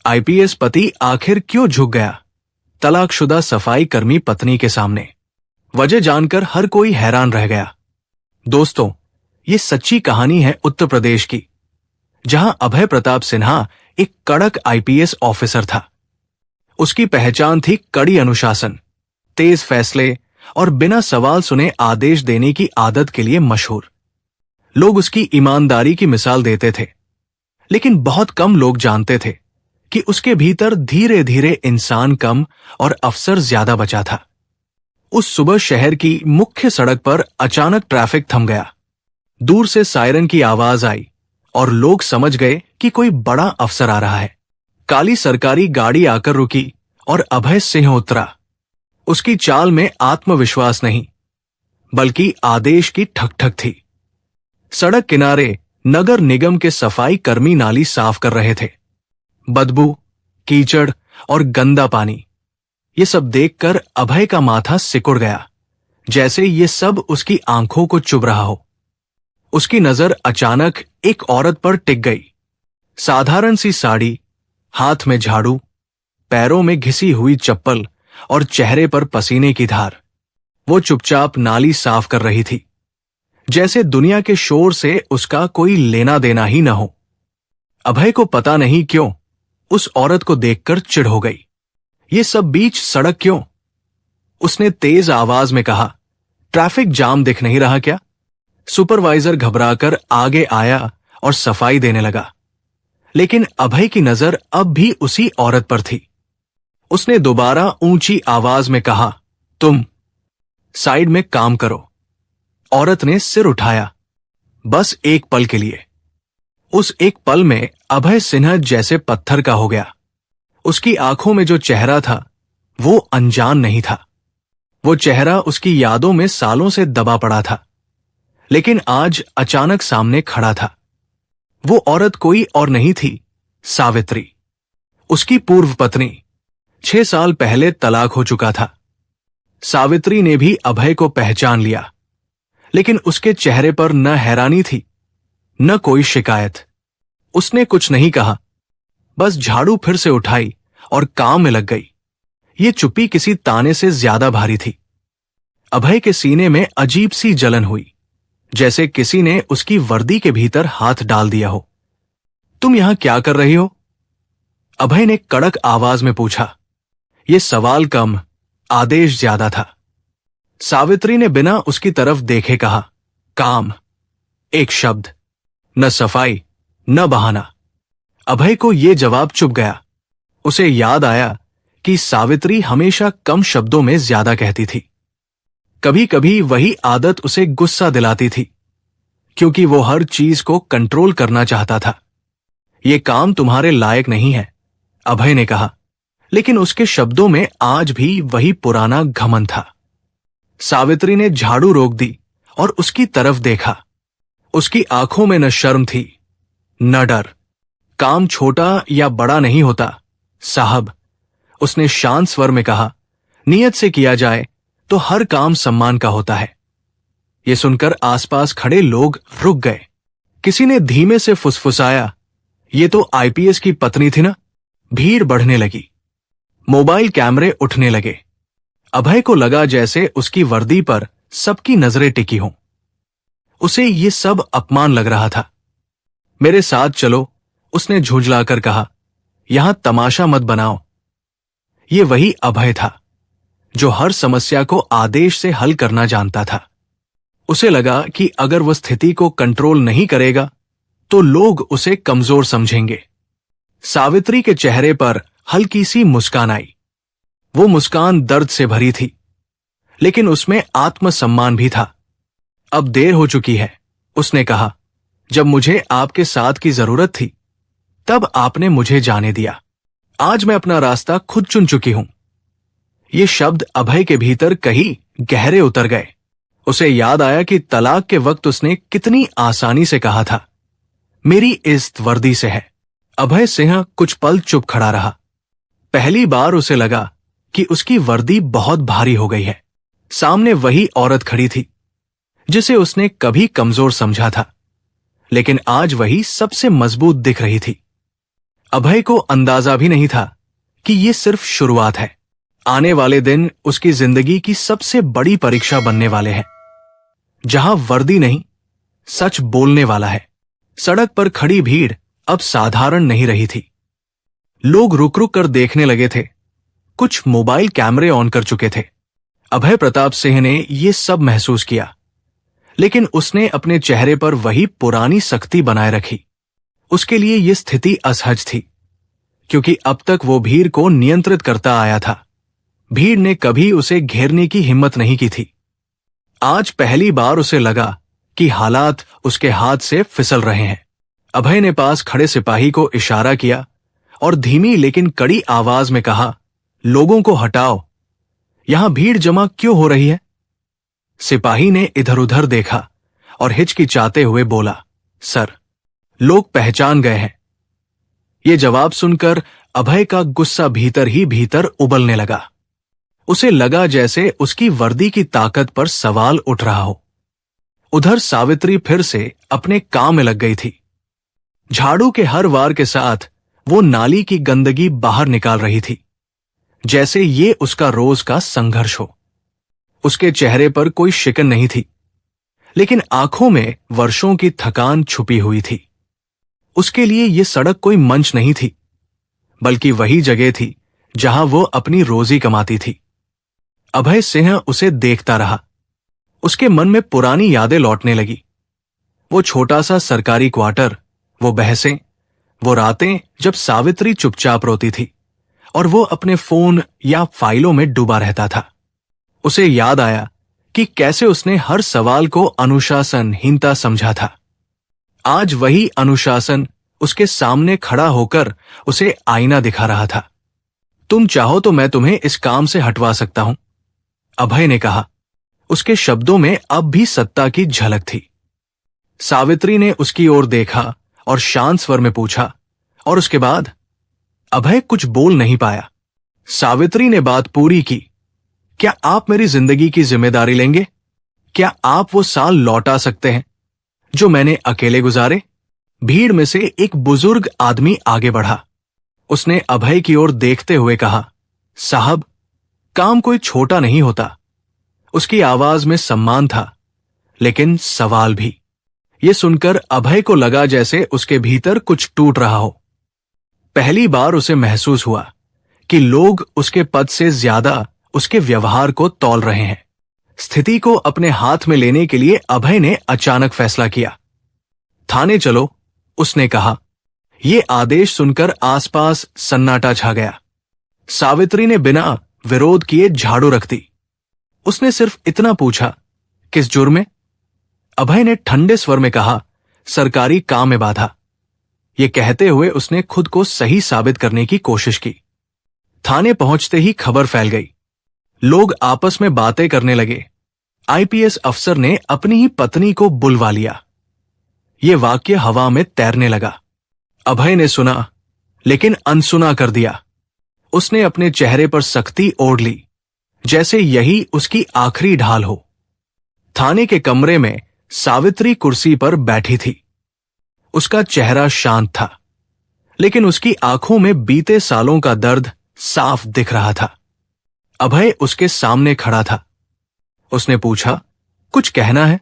IPS पति आखिर क्यों झुक गया तलाकशुदा सफाई कर्मी पत्नी के सामने? वजह जानकर हर कोई हैरान रह गया। दोस्तों, ये सच्ची कहानी है उत्तर प्रदेश की, जहां अभय प्रताप सिन्हा एक कड़क आईपीएस ऑफिसर था। उसकी पहचान थी कड़ी अनुशासन, तेज फैसले और बिना सवाल सुने आदेश देने की आदत के लिए मशहूर। लोग उसकी ईमानदारी की मिसाल देते थे, लेकिन बहुत कम लोग जानते थे कि उसके भीतर धीरे धीरे इंसान कम और अफसर ज्यादा बचा था। उस सुबह शहर की मुख्य सड़क पर अचानक ट्रैफिक थम गया। दूर से सायरन की आवाज आई और लोग समझ गए कि कोई बड़ा अफसर आ रहा है। काली सरकारी गाड़ी आकर रुकी और अभय सिंह उतरा। उसकी चाल में आत्मविश्वास नहीं, बल्कि आदेश की ठक-ठक थी। सड़क किनारे नगर निगम के सफाई कर्मी नाली साफ कर रहे थे। बदबू, कीचड़ और गंदा पानी, ये सब देखकर अभय का माथा सिकुड़ गया, जैसे ये सब उसकी आंखों को चुभ रहा हो। उसकी नजर अचानक एक औरत पर टिक गई। साधारण सी साड़ी, हाथ में झाड़ू, पैरों में घिसी हुई चप्पल और चेहरे पर पसीने की धार। वो चुपचाप नाली साफ कर रही थी, जैसे दुनिया के शोर से उसका कोई लेना देना ही न हो। अभय को पता नहीं क्यों उस औरत को देखकर चिढ़ हो गई। ये सब बीच सड़क क्यों? उसने तेज आवाज में कहा, ट्रैफिक जाम दिख नहीं रहा क्या? सुपरवाइजर घबराकर आगे आया और सफाई देने लगा, लेकिन अभय की नजर अब भी उसी औरत पर थी। उसने दोबारा ऊंची आवाज में कहा, तुम साइड में काम करो। औरत ने सिर उठाया, बस एक पल के लिए। उस एक पल में अभय सिन्हा जैसे पत्थर का हो गया। उसकी आंखों में जो चेहरा था वो अनजान नहीं था। वो चेहरा उसकी यादों में सालों से दबा पड़ा था, लेकिन आज अचानक सामने खड़ा था। वो औरत कोई और नहीं थी, सावित्री, उसकी पूर्व पत्नी। 6 साल पहले तलाक हो चुका था। सावित्री ने भी अभय को पहचान लिया, लेकिन उसके चेहरे पर न हैरानी थी, न कोई शिकायत। उसने कुछ नहीं कहा, बस झाड़ू फिर से उठाई और काम में लग गई। ये चुप्पी किसी ताने से ज्यादा भारी थी। अभय के सीने में अजीब सी जलन हुई, जैसे किसी ने उसकी वर्दी के भीतर हाथ डाल दिया हो। तुम यहां क्या कर रही हो? अभय ने कड़क आवाज में पूछा। यह सवाल कम, आदेश ज्यादा था। सावित्री ने बिना उसकी तरफ देखे कहा, काम। एक शब्द, न सफाई न बहाना। अभय को यह जवाब चुभ गया। उसे याद आया कि सावित्री हमेशा कम शब्दों में ज्यादा कहती थी। कभी कभी वही आदत उसे गुस्सा दिलाती थी, क्योंकि वो हर चीज को कंट्रोल करना चाहता था। ये काम तुम्हारे लायक नहीं है, अभय ने कहा, लेकिन उसके शब्दों में आज भी वही पुराना घमंड था। सावित्री ने झाड़ू रोक दी और उसकी तरफ देखा। उसकी आंखों में न शर्म थी न डर। काम छोटा या बड़ा नहीं होता साहब, उसने शांत स्वर में कहा। नियत से किया जाए तो हर काम सम्मान का होता है। यह सुनकर आसपास खड़े लोग रुक गए। किसी ने धीमे से फुसफुसाया, ये तो आईपीएस की पत्नी थी ना। भीड़ बढ़ने लगी, मोबाइल कैमरे उठने लगे। अभय को लगा जैसे उसकी वर्दी पर सबकी नजरें टिकी हों। उसे ये सब अपमान लग रहा था। मेरे साथ चलो, उसने झुंझलाकर कहा, यहां तमाशा मत बनाओ। ये वही अभय था जो हर समस्या को आदेश से हल करना जानता था। उसे लगा कि अगर वह स्थिति को कंट्रोल नहीं करेगा तो लोग उसे कमजोर समझेंगे। सावित्री के चेहरे पर हल्की सी मुस्कान आई। वो मुस्कान दर्द से भरी थी, लेकिन उसमें आत्मसम्मान भी था। अब देर हो चुकी है, उसने कहा। जब मुझे आपके साथ की जरूरत थी तब आपने मुझे जाने दिया। आज मैं अपना रास्ता खुद चुन चुकी हूं। ये शब्द अभय के भीतर कहीं गहरे उतर गए। उसे याद आया कि तलाक के वक्त उसने कितनी आसानी से कहा था, मेरी इज्जत वर्दी से है। अभय सिंह कुछ पल चुप खड़ा रहा। पहली बार उसे लगा कि उसकी वर्दी बहुत भारी हो गई है। सामने वही औरत खड़ी थी जिसे उसने कभी कमजोर समझा था, लेकिन आज वही सबसे मजबूत दिख रही थी। अभय को अंदाजा भी नहीं था कि ये सिर्फ शुरुआत है। आने वाले दिन उसकी जिंदगी की सबसे बड़ी परीक्षा बनने वाले हैं, जहां वर्दी नहीं, सच बोलने वाला है। सड़क पर खड़ी भीड़ अब साधारण नहीं रही थी। लोग रुक रुक कर देखने लगे थे। कुछ मोबाइल कैमरे ऑन कर चुके थे। अभय प्रताप सिंह ने यह सब महसूस किया, लेकिन उसने अपने चेहरे पर वही पुरानी सख्ती बनाए रखी। उसके लिए यह स्थिति असहज थी, क्योंकि अब तक वो भीड़ को नियंत्रित करता आया था। भीड़ ने कभी उसे घेरने की हिम्मत नहीं की थी। आज पहली बार उसे लगा कि हालात उसके हाथ से फिसल रहे हैं। अभय ने पास खड़े सिपाही को इशारा किया और धीमी लेकिन कड़ी आवाज में कहा, लोगों को हटाओ, यहां भीड़ जमा क्यों हो रही है? सिपाही ने इधर उधर देखा और हिचकिचाते हुए बोला, सर, लोग पहचान गए हैं। ये जवाब सुनकर अभय का गुस्सा भीतर ही भीतर उबलने लगा। उसे लगा जैसे उसकी वर्दी की ताकत पर सवाल उठ रहा हो। उधर सावित्री फिर से अपने काम में लग गई थी। झाड़ू के हर वार के साथ वो नाली की गंदगी बाहर निकाल रही थी, जैसे ये उसका रोज का संघर्ष हो। उसके चेहरे पर कोई शिकन नहीं थी, लेकिन आंखों में वर्षों की थकान छुपी हुई थी। उसके लिए ये सड़क कोई मंच नहीं थी, बल्कि वही जगह थी जहां वो अपनी रोजी कमाती थी। अभय सिंह उसे देखता रहा। उसके मन में पुरानी यादें लौटने लगी। वो छोटा सा सरकारी क्वार्टर, वो बहसें, वो रातें जब सावित्री चुपचाप रोती थी और वो अपने फोन या फाइलों में डूबा रहता था। उसे याद आया कि कैसे उसने हर सवाल को अनुशासनहीनता समझा था। आज वही अनुशासन उसके सामने खड़ा होकर उसे आईना दिखा रहा था। तुम चाहो तो मैं तुम्हें इस काम से हटवा सकता हूं, अभय ने कहा। उसके शब्दों में अब भी सत्ता की झलक थी। सावित्री ने उसकी ओर देखा और शांत स्वर में पूछा, और उसके बाद? अभय कुछ बोल नहीं पाया। सावित्री ने बात पूरी की, क्या आप मेरी जिंदगी की जिम्मेदारी लेंगे? क्या आप वो साल लौटा सकते हैं जो मैंने अकेले गुजारे? भीड़ में से एक बुजुर्ग आदमी आगे बढ़ा। उसने अभय की ओर देखते हुए कहा, साहब, काम कोई छोटा नहीं होता। उसकी आवाज में सम्मान था, लेकिन सवाल भी। ये सुनकर अभय को लगा जैसे उसके भीतर कुछ टूट रहा हो। पहली बार उसे महसूस हुआ कि लोग उसके पद से ज्यादा उसके व्यवहार को तौल रहे हैं। स्थिति को अपने हाथ में लेने के लिए अभय ने अचानक फैसला किया। थाने चलो, उसने कहा। यह आदेश सुनकर आसपास सन्नाटा छा गया। सावित्री ने बिना विरोध किए झाड़ू रख दी। उसने सिर्फ इतना पूछा, किस जुर्म में? अभय ने ठंडे स्वर में कहा, सरकारी काम में बाधा। यह कहते हुए उसने खुद को सही साबित करने की कोशिश की। थाने पहुंचते ही खबर फैल गई। लोग आपस में बातें करने लगे। आईपीएस अफसर ने अपनी ही पत्नी को बुलवा लिया। यह वाक्य हवा में तैरने लगा। अभय ने सुना, लेकिन अनसुना कर दिया। उसने अपने चेहरे पर सख्ती ओढ़ ली, जैसे यही उसकी आखिरी ढाल हो। थाने के कमरे में सावित्री कुर्सी पर बैठी थी। उसका चेहरा शांत था, लेकिन उसकी आंखों में बीते सालों का दर्द साफ दिख रहा था। अभय उसके सामने खड़ा था। उसने पूछा, कुछ कहना है?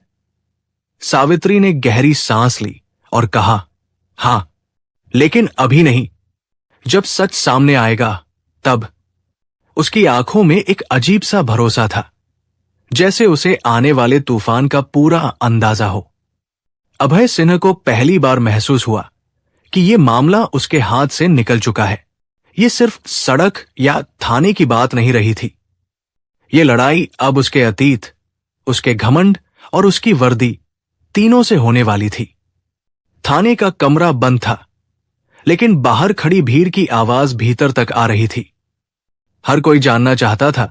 सावित्री ने गहरी सांस ली और कहा, हां, लेकिन अभी नहीं। जब सच सामने आएगा तब। उसकी आंखों में एक अजीब सा भरोसा था, जैसे उसे आने वाले तूफान का पूरा अंदाजा हो। अभय सिन्हा को पहली बार महसूस हुआ कि यह मामला उसके हाथ से निकल चुका है। यह सिर्फ सड़क या थाने की बात नहीं रही थी। यह लड़ाई अब उसके अतीत, उसके घमंड और उसकी वर्दी तीनों से होने वाली थी। थाने का कमरा बंद था, लेकिन बाहर खड़ी भीड़ की आवाज भीतर तक आ रही थी। हर कोई जानना चाहता था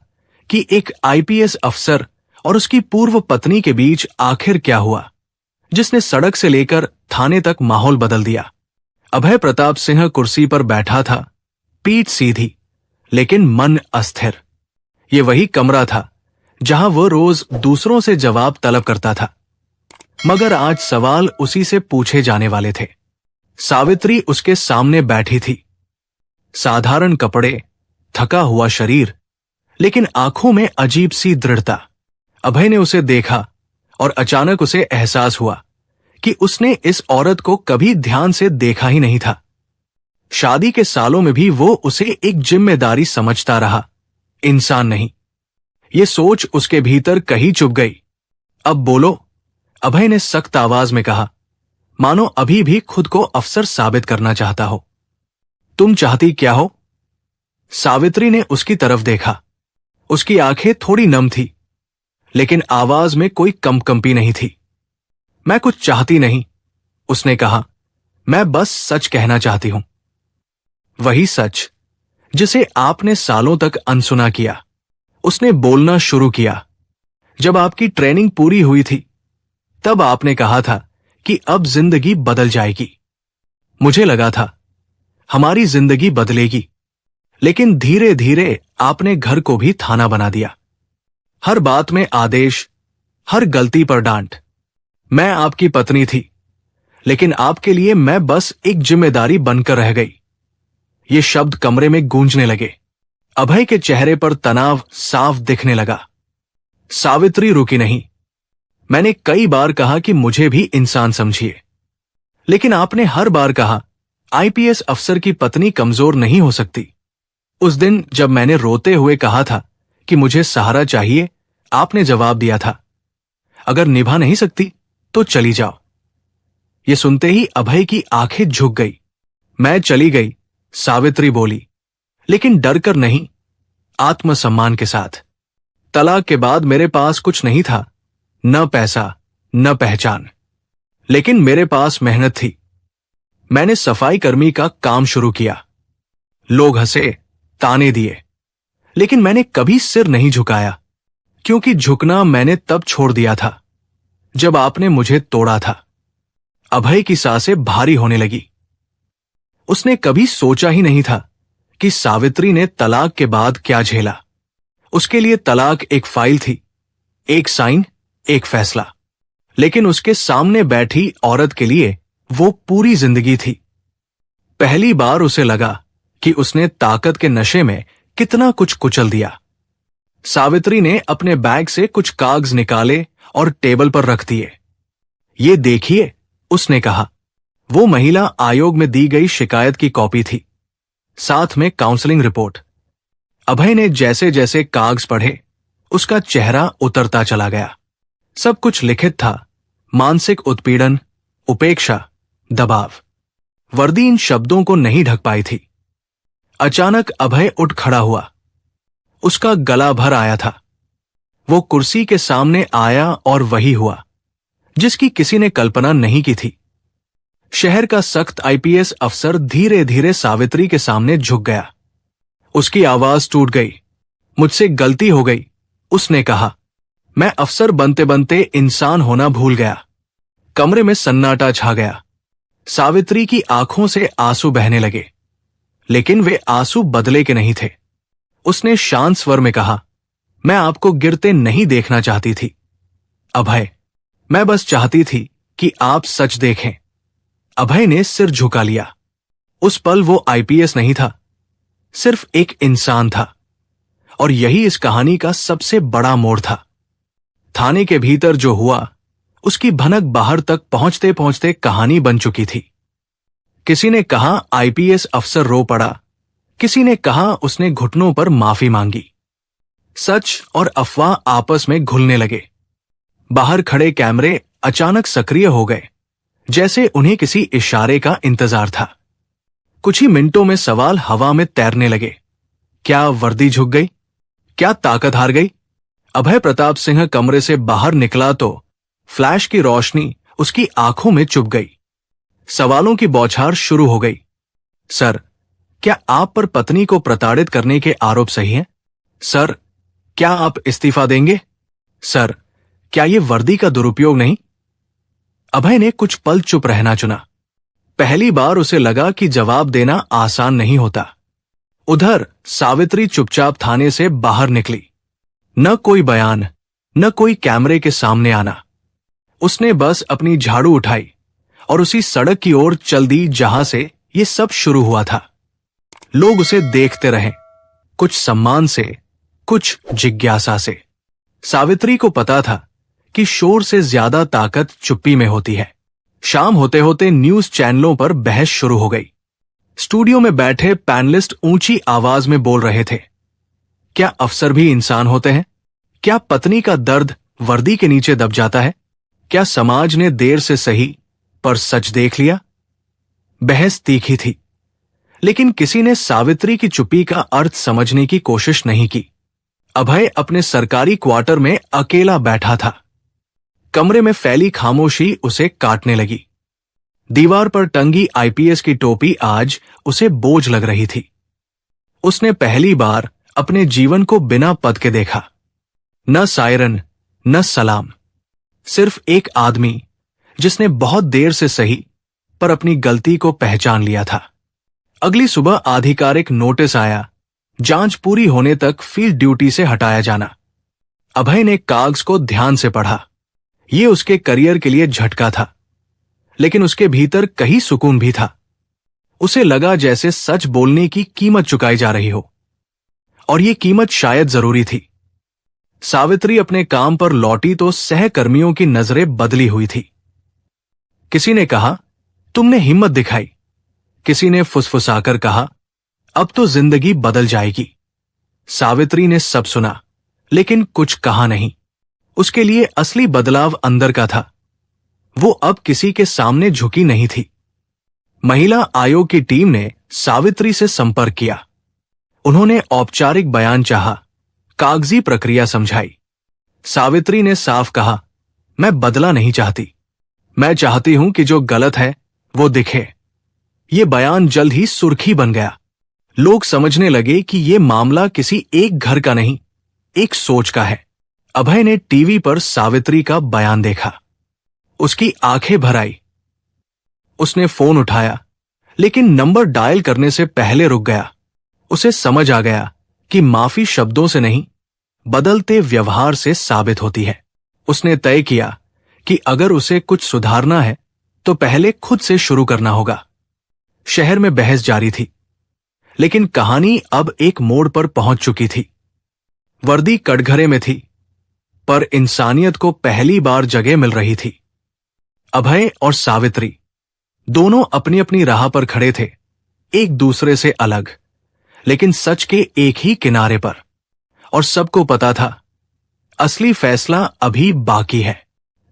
कि एक आईपीएस अफसर और उसकी पूर्व पत्नी के बीच आखिर क्या हुआ, जिसने सड़क से लेकर थाने तक माहौल बदल दिया। अभय प्रताप सिंह कुर्सी पर बैठा था, पीठ सीधी, लेकिन मन अस्थिर। ये वही कमरा था जहां वो रोज दूसरों से जवाब तलब करता था, मगर आज सवाल उसी से पूछे जाने वाले थे। सावित्री उसके सामने बैठी थी, साधारण कपड़े, थका हुआ शरीर, लेकिन आंखों में अजीब सी दृढ़ता। अभय ने उसे देखा और अचानक उसे एहसास हुआ कि उसने इस औरत को कभी ध्यान से देखा ही नहीं था। शादी के सालों में भी वो उसे एक जिम्मेदारी समझता रहा, इंसान नहीं। ये सोच उसके भीतर कहीं चुप गई। अब बोलो, अभय ने सख्त आवाज में कहा, मानो अभी भी खुद को अफसर साबित करना चाहता हो। तुम चाहती क्या हो? सावित्री ने उसकी तरफ देखा। उसकी आंखें थोड़ी नम थी, लेकिन आवाज में कोई कंपकंपी नहीं थी। मैं कुछ चाहती नहीं, उसने कहा, मैं बस सच कहना चाहती हूं। वही सच जिसे आपने सालों तक अनसुना किया। उसने बोलना शुरू किया। जब आपकी ट्रेनिंग पूरी हुई थी, तब आपने कहा था कि अब जिंदगी बदल जाएगी। मुझे लगा था हमारी जिंदगी बदलेगी, लेकिन धीरे धीरे आपने घर को भी थाना बना दिया। हर बात में आदेश, हर गलती पर डांट। मैं आपकी पत्नी थी, लेकिन आपके लिए मैं बस एक जिम्मेदारी बनकर रह गई। ये शब्द कमरे में गूंजने लगे। अभय के चेहरे पर तनाव साफ दिखने लगा। सावित्री रुकी नहीं। मैंने कई बार कहा कि मुझे भी इंसान समझिए, लेकिन आपने हर बार कहा आईपीएस अफसर की पत्नी कमजोर नहीं हो सकती। उस दिन जब मैंने रोते हुए कहा था कि मुझे सहारा चाहिए, आपने जवाब दिया था, अगर निभा नहीं सकती तो चली जाओ। ये सुनते ही अभय की आंखें झुक गई। मैं चली गई, सावित्री बोली, लेकिन डरकर नहीं, आत्मसम्मान के साथ। तलाक के बाद मेरे पास कुछ नहीं था, न पैसा, न पहचान, लेकिन मेरे पास मेहनत थी। मैंने सफाई कर्मी का काम शुरू किया। लोग हंसे, ताने दिए, लेकिन मैंने कभी सिर नहीं झुकाया, क्योंकि झुकना मैंने तब छोड़ दिया था जब आपने मुझे तोड़ा था। अभय की सांसें भारी होने लगी। उसने कभी सोचा ही नहीं था कि सावित्री ने तलाक के बाद क्या झेला। उसके लिए तलाक एक फाइल थी, एक साइन, एक फैसला, लेकिन उसके सामने बैठी औरत के लिए वो पूरी जिंदगी थी। पहली बार उसे लगा कि उसने ताकत के नशे में कितना कुछ कुचल दिया। सावित्री ने अपने बैग से कुछ कागज निकाले और टेबल पर रख दिए। ये देखिए, उसने कहा। वो महिला आयोग में दी गई शिकायत की कॉपी थी, साथ में काउंसलिंग रिपोर्ट। अभय ने जैसे जैसे कागज पढ़े, उसका चेहरा उतरता चला गया। सब कुछ लिखित था, मानसिक उत्पीड़न, उपेक्षा, दबाव। वर्दी इन शब्दों को नहीं ढक पाई थी। अचानक अभय उठ खड़ा हुआ। उसका गला भर आया था। वो कुर्सी के सामने आया और वही हुआ जिसकी किसी ने कल्पना नहीं की थी। शहर का सख्त आईपीएस अफसर धीरे धीरे सावित्री के सामने झुक गया। उसकी आवाज टूट गई। मुझसे गलती हो गई, उसने कहा। मैं अफसर बनते बनते इंसान होना भूल गया। कमरे में सन्नाटा छा गया। सावित्री की आंखों से आंसू बहने लगे, लेकिन वे आंसू बदले के नहीं थे। उसने शांत स्वर में कहा, मैं आपको गिरते नहीं देखना चाहती थी अभय, मैं बस चाहती थी कि आप सच देखें। अभय ने सिर झुका लिया। उस पल वो आईपीएस नहीं था, सिर्फ एक इंसान था। और यही इस कहानी का सबसे बड़ा मोड़ था। थाने के भीतर जो हुआ, उसकी भनक बाहर तक पहुंचते पहुंचते कहानी बन चुकी थी। किसी ने कहा आईपीएस अफसर रो पड़ा, किसी ने कहा उसने घुटनों पर माफी मांगी। सच और अफवाह आपस में घुलने लगे। बाहर खड़े कैमरे अचानक सक्रिय हो गए, जैसे उन्हें किसी इशारे का इंतजार था। कुछ ही मिनटों में सवाल हवा में तैरने लगे। क्या वर्दी झुक गई? क्या ताकत हार गई? अभय प्रताप सिंह कमरे से बाहर निकला तो फ्लैश की रोशनी उसकी आंखों में चुभ गई। सवालों की बौछार शुरू हो गई। सर, क्या आप पर पत्नी को प्रताड़ित करने के आरोप सही हैं? सर, क्या आप इस्तीफा देंगे? सर, क्या यह वर्दी का दुरुपयोग नहीं? अभय ने कुछ पल चुप रहना चुना। पहली बार उसे लगा कि जवाब देना आसान नहीं होता। उधर सावित्री चुपचाप थाने से बाहर निकली। न कोई बयान, न कोई कैमरे के सामने आना। उसने बस अपनी झाड़ू उठाई और उसी सड़क की ओर चल दी जहां से ये सब शुरू हुआ था। लोग उसे देखते रहे, कुछ सम्मान से, कुछ जिज्ञासा से। सावित्री को पता था कि शोर से ज्यादा ताकत चुप्पी में होती है। शाम होते होते न्यूज चैनलों पर बहस शुरू हो गई। स्टूडियो में बैठे पैनलिस्ट ऊंची आवाज में बोल रहे थे, क्या अफसर भी इंसान होते हैं? क्या पत्नी का दर्द वर्दी के नीचे दब जाता है? क्या समाज ने देर से सही पर सच देख लिया? बहस तीखी थी, लेकिन किसी ने सावित्री की चुप्पी का अर्थ समझने की कोशिश नहीं की। अभय अपने सरकारी क्वार्टर में अकेला बैठा था। कमरे में फैली खामोशी उसे काटने लगी। दीवार पर टंगी आईपीएस की टोपी आज उसे बोझ लग रही थी। उसने पहली बार अपने जीवन को बिना पद के देखा। न सायरन, न सलाम, सिर्फ एक आदमी जिसने बहुत देर से सही पर अपनी गलती को पहचान लिया था। अगली सुबह आधिकारिक नोटिस आया, जांच पूरी होने तक फील्ड ड्यूटी से हटाया जाना। अभय ने कागज को ध्यान से पढ़ा। यह उसके करियर के लिए झटका था, लेकिन उसके भीतर कहीं सुकून भी था। उसे लगा जैसे सच बोलने की कीमत चुकाई जा रही हो, और यह कीमत शायद जरूरी थी। सावित्री अपने काम पर लौटी तो सहकर्मियों की नजरें बदली हुई थी। किसी ने कहा, तुमने हिम्मत दिखाई। किसी ने फुसफुसाकर कहा, अब तो जिंदगी बदल जाएगी। सावित्री ने सब सुना, लेकिन कुछ कहा नहीं। उसके लिए असली बदलाव अंदर का था। वो अब किसी के सामने झुकी नहीं थी। महिला आयोग की टीम ने सावित्री से संपर्क किया। उन्होंने औपचारिक बयान चाहा, कागजी प्रक्रिया समझाई। सावित्री ने साफ कहा, मैं बदला नहीं चाहती। मैं चाहती हूं कि जो गलत है वो दिखे। ये बयान जल्द ही सुर्खी बन गया। लोग समझने लगे कि ये मामला किसी एक घर का नहीं, एक सोच का है। अभय ने टीवी पर सावित्री का बयान देखा। उसकी आंखें भर आई। उसने फोन उठाया, लेकिन नंबर डायल करने से पहले रुक गया। उसे समझ आ गया कि माफी शब्दों से नहीं, बदलते व्यवहार से साबित होती है। उसने तय किया कि अगर उसे कुछ सुधारना है तो पहले खुद से शुरू करना होगा। शहर में बहस जारी थी, लेकिन कहानी अब एक मोड़ पर पहुंच चुकी थी। वर्दी कटघरे में थी, पर इंसानियत को पहली बार जगह मिल रही थी। अभय और सावित्री दोनों अपनी अपनी राह पर खड़े थे, एक दूसरे से अलग, लेकिन सच के एक ही किनारे पर। और सबको पता था, असली फैसला अभी बाकी है।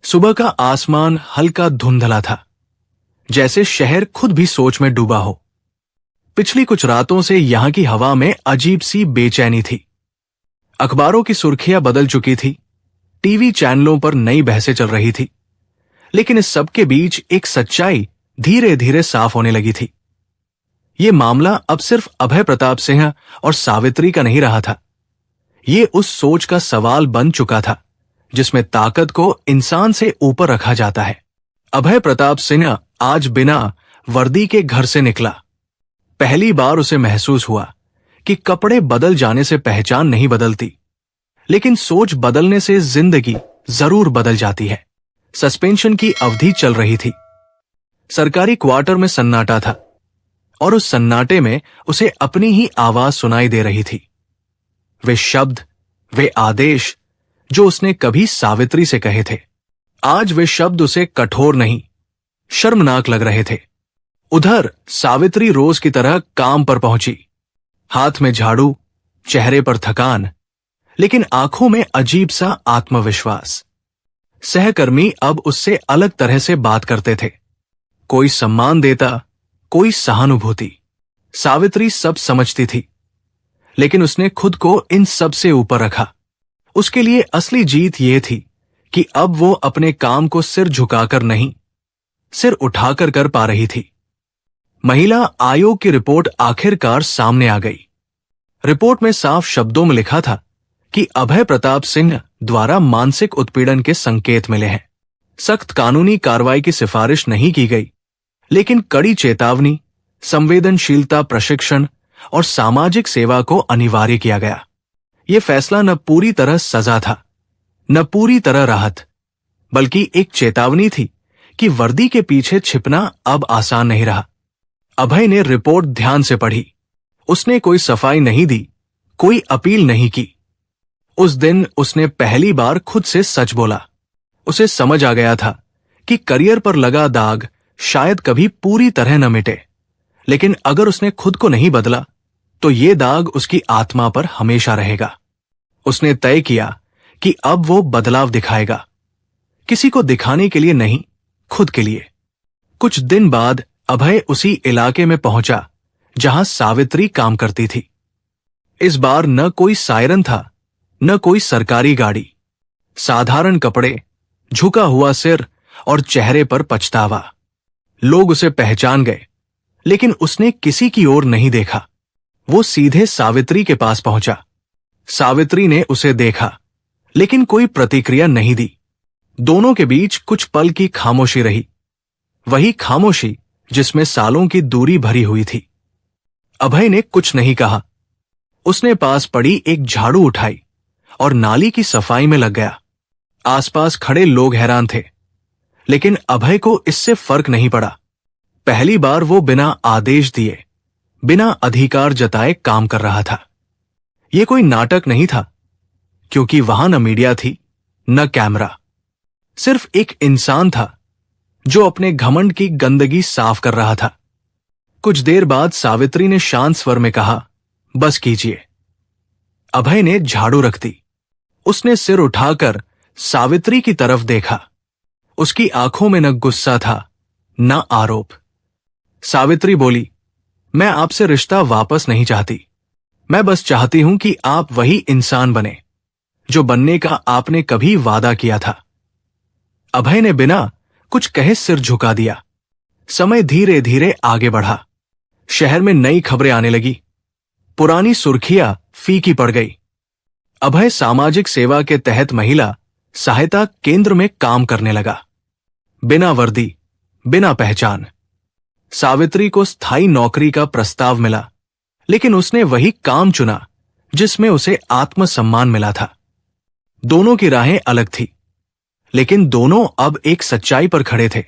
सुबह का आसमान हल्का धुंधला था, जैसे शहर खुद भी सोच में डूबा हो। पिछली कुछ रातों से यहां की हवा में अजीब सी बेचैनी थी। अखबारों की सुर्खियां बदल चुकी थी, टीवी चैनलों पर नई बहसें चल रही थी, लेकिन इस सब के बीच एक सच्चाई धीरे धीरे साफ होने लगी थी। यह मामला अब सिर्फ अभय प्रताप सिंह और सावित्री का नहीं रहा था। ये उस सोच का सवाल बन चुका था जिसमें ताकत को इंसान से ऊपर रखा जाता है। अभय प्रताप सिंह आज बिना वर्दी के घर से निकला। पहली बार उसे महसूस हुआ कि कपड़े बदल जाने से पहचान नहीं बदलती, लेकिन सोच बदलने से जिंदगी जरूर बदल जाती है। सस्पेंशन की अवधि चल रही थी। सरकारी क्वार्टर में सन्नाटा था, और उस सन्नाटे में उसे अपनी ही आवाज सुनाई दे रही थी। वे शब्द, वे आदेश जो उसने कभी सावित्री से कहे थे, आज वे शब्द उसे कठोर नहीं, शर्मनाक लग रहे थे। उधर सावित्री रोज की तरह काम पर पहुंची, हाथ में झाड़ू, चेहरे पर थकान, लेकिन आंखों में अजीब सा आत्मविश्वास। सहकर्मी अब उससे अलग तरह से बात करते थे, कोई सम्मान देता, कोई सहानुभूति। सावित्री सब समझती थी, लेकिन उसने खुद को इन सब से ऊपर रखा। उसके लिए असली जीत यह थी कि अब वो अपने काम को सिर झुकाकर नहीं, सिर उठाकर कर पा रही थी। महिला आयोग की रिपोर्ट आखिरकार सामने आ गई। रिपोर्ट में साफ शब्दों में लिखा था कि अभय प्रताप सिंह द्वारा मानसिक उत्पीड़न के संकेत मिले हैं। सख्त कानूनी कार्रवाई की सिफारिश नहीं की गई, लेकिन कड़ी चेतावनी, संवेदनशीलता प्रशिक्षण और सामाजिक सेवा को अनिवार्य किया गया। यह फैसला न पूरी तरह सजा था, न पूरी तरह राहत, बल्कि एक चेतावनी थी कि वर्दी के पीछे छिपना अब आसान नहीं रहा। अभय ने रिपोर्ट ध्यान से पढ़ी। उसने कोई सफाई नहीं दी, कोई अपील नहीं की। उस दिन उसने पहली बार खुद से सच बोला। उसे समझ आ गया था कि करियर पर लगा दाग शायद कभी पूरी तरह न मिटे, लेकिन अगर उसने खुद को नहीं बदला तो ये दाग उसकी आत्मा पर हमेशा रहेगा। उसने तय किया कि अब वो बदलाव दिखाएगा, किसी को दिखाने के लिए नहीं, खुद के लिए। कुछ दिन बाद अभय उसी इलाके में पहुंचा जहां सावित्री काम करती थी। इस बार न कोई सायरन था, न कोई सरकारी गाड़ी। साधारण कपड़े, झुका हुआ सिर और चेहरे पर पछतावा। लोग उसे पहचान गए, लेकिन उसने किसी की ओर नहीं देखा। वो सीधे सावित्री के पास पहुंचा। सावित्री ने उसे देखा, लेकिन कोई प्रतिक्रिया नहीं दी। दोनों के बीच कुछ पल की खामोशी रही, वही खामोशी जिसमें सालों की दूरी भरी हुई थी। अभय ने कुछ नहीं कहा। उसने पास पड़ी एक झाड़ू उठाई और नाली की सफाई में लग गया। आसपास खड़े लोग हैरान थे, लेकिन अभय को इससे फर्क नहीं पड़ा। पहली बार वो बिना आदेश दिए, बिना अधिकार जताए काम कर रहा था। ये कोई नाटक नहीं था, क्योंकि वहां न मीडिया थी, न कैमरा। सिर्फ एक इंसान था जो अपने घमंड की गंदगी साफ कर रहा था। कुछ देर बाद सावित्री ने शांत स्वर में कहा, बस कीजिए। अभय ने झाड़ू रख दी। उसने सिर उठाकर सावित्री की तरफ देखा। उसकी आंखों में न गुस्सा था, न आरोप। सावित्री बोली, मैं आपसे रिश्ता वापस नहीं चाहती। मैं बस चाहती हूं कि आप वही इंसान बने जो बनने का आपने कभी वादा किया था। अभय ने बिना कुछ कहे सिर झुका दिया। समय धीरे धीरे आगे बढ़ा। शहर में नई खबरें आने लगी। पुरानी सुर्खियां फीकी पड़ गई। अभय सामाजिक सेवा के तहत महिला सहायता केंद्र में काम करने लगा। बिना वर्दी, बिना पहचान। सावित्री को स्थायी नौकरी का प्रस्ताव मिला, लेकिन उसने वही काम चुना जिसमें उसे आत्मसम्मान मिला था। दोनों की राहें अलग थी, लेकिन दोनों अब एक सच्चाई पर खड़े थे।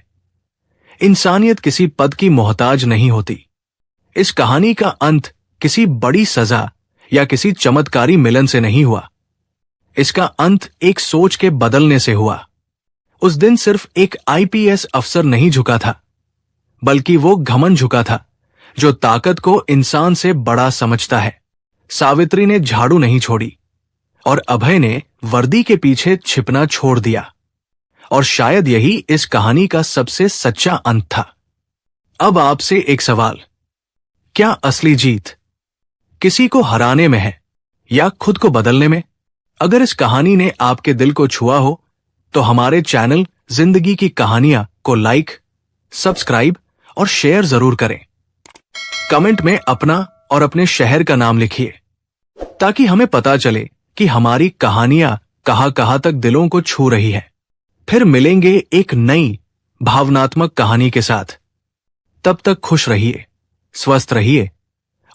इंसानियत किसी पद की मोहताज नहीं होती। इस कहानी का अंत किसी बड़ी सजा या किसी चमत्कारी मिलन से नहीं हुआ। इसका अंत एक सोच के बदलने से हुआ। उस दिन सिर्फ एक आईपीएस अफसर नहीं झुका था, बल्कि वो घमंड झुका था जो ताकत को इंसान से बड़ा समझता है। सावित्री ने झाड़ू नहीं छोड़ी और अभय ने वर्दी के पीछे छिपना छोड़ दिया। और शायद यही इस कहानी का सबसे सच्चा अंत था। अब आपसे एक सवाल, क्या असली जीत किसी को हराने में है या खुद को बदलने में? अगर इस कहानी ने आपके दिल को छुआ हो तो हमारे चैनल जिंदगी की कहानियां को लाइक, सब्सक्राइब और शेयर जरूर करें। कमेंट में अपना और अपने शहर का नाम लिखिए, ताकि हमें पता चले कि हमारी कहानियां कहां तक दिलों को छू रही है। फिर मिलेंगे एक नई भावनात्मक कहानी के साथ। तब तक खुश रहिए, स्वस्थ रहिए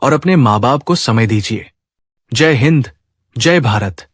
और अपने माँ बाप को समय दीजिए। जय हिंद, जय भारत।